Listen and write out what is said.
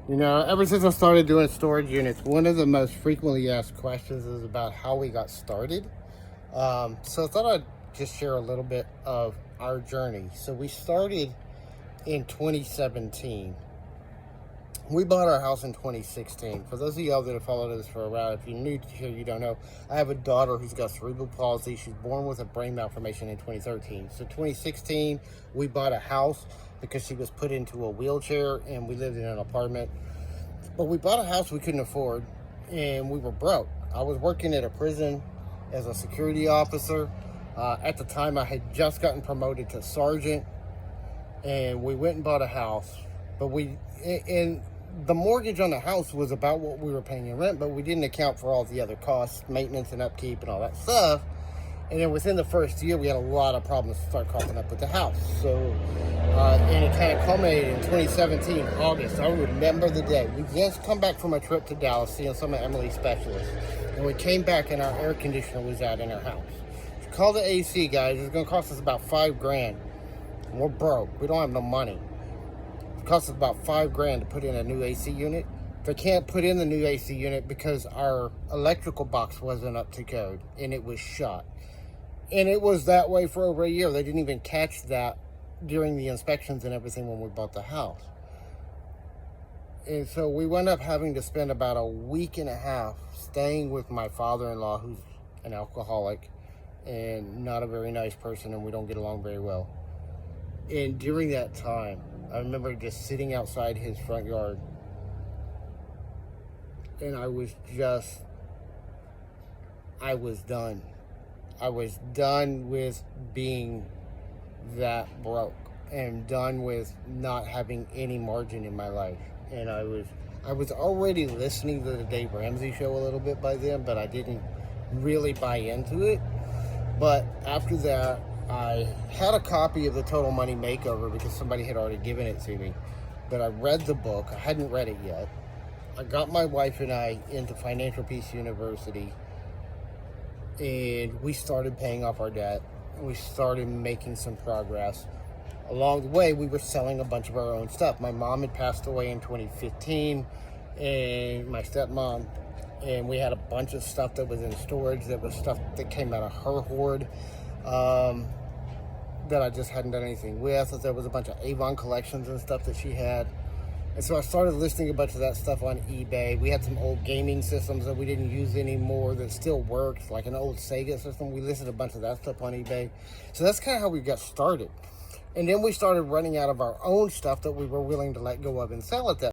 You know, ever since I started doing storage units, one of the most frequently asked questions is about how we got started. So I thought I'd just share a little bit of our journey. So we started in 2017. We bought our house in 2016. For those of y'all that have followed us for a while, if you're new here, you don't know, I have a daughter who's got cerebral palsy. She's born with a brain malformation in 2013. So 2016, we bought a house because she was put into a wheelchair and we lived in an apartment. But we bought a house we couldn't afford and we were broke. I was working at a prison as a security officer. At the time, I had just gotten promoted to sergeant, and we went and bought a house. But the mortgage on the house was about what we were paying in rent, but we didn't account for all the other costs, maintenance and upkeep and all that stuff. And then within the first year, we had a lot of problems start cropping up with the house. So, and it kind of culminated in 2017, August. I remember the day. We just come back from a trip to Dallas, seeing some of Emily's specialists. And we came back and our air conditioner was out in our house. So call the AC guys. It's going to cost us about $5,000. And we're broke. We don't have no money. It costs us about $5,000 to put in a new AC unit. They can't put in the new AC unit because our electrical box wasn't up to code and it was shot. And it was that way for over a year. They didn't even catch that during the inspections and everything when we bought the house. And so we wound up having to spend about a week and a half staying with my father-in-law, who's an alcoholic and not a very nice person, and we don't get along very well. And during that time, I remember just sitting outside his front yard, and I was done. I was done with being that broke and done with not having any margin in my life. And I was already listening to the Dave Ramsey show a little bit by then, but I didn't really buy into it. But after that, I had a copy of the Total Money Makeover because somebody had already given it to me. But I read the book. I hadn't read it yet. I got my wife and I into Financial Peace University, and we started paying off our debt. We started making some progress. Along the way, we were selling a bunch of our own stuff. My mom had passed away in 2015, and my stepmom, and we had a bunch of stuff that was in storage that was stuff that came out of her hoard that I just hadn't done anything with. There was a bunch of Avon collections and stuff that she had. And so I started listing a bunch of that stuff on eBay. We had some old gaming systems that we didn't use anymore that still worked, like an old Sega system. We listed a bunch of that stuff on eBay. So that's kind of how we got started. And then we started running out of our own stuff that we were willing to let go of and sell at that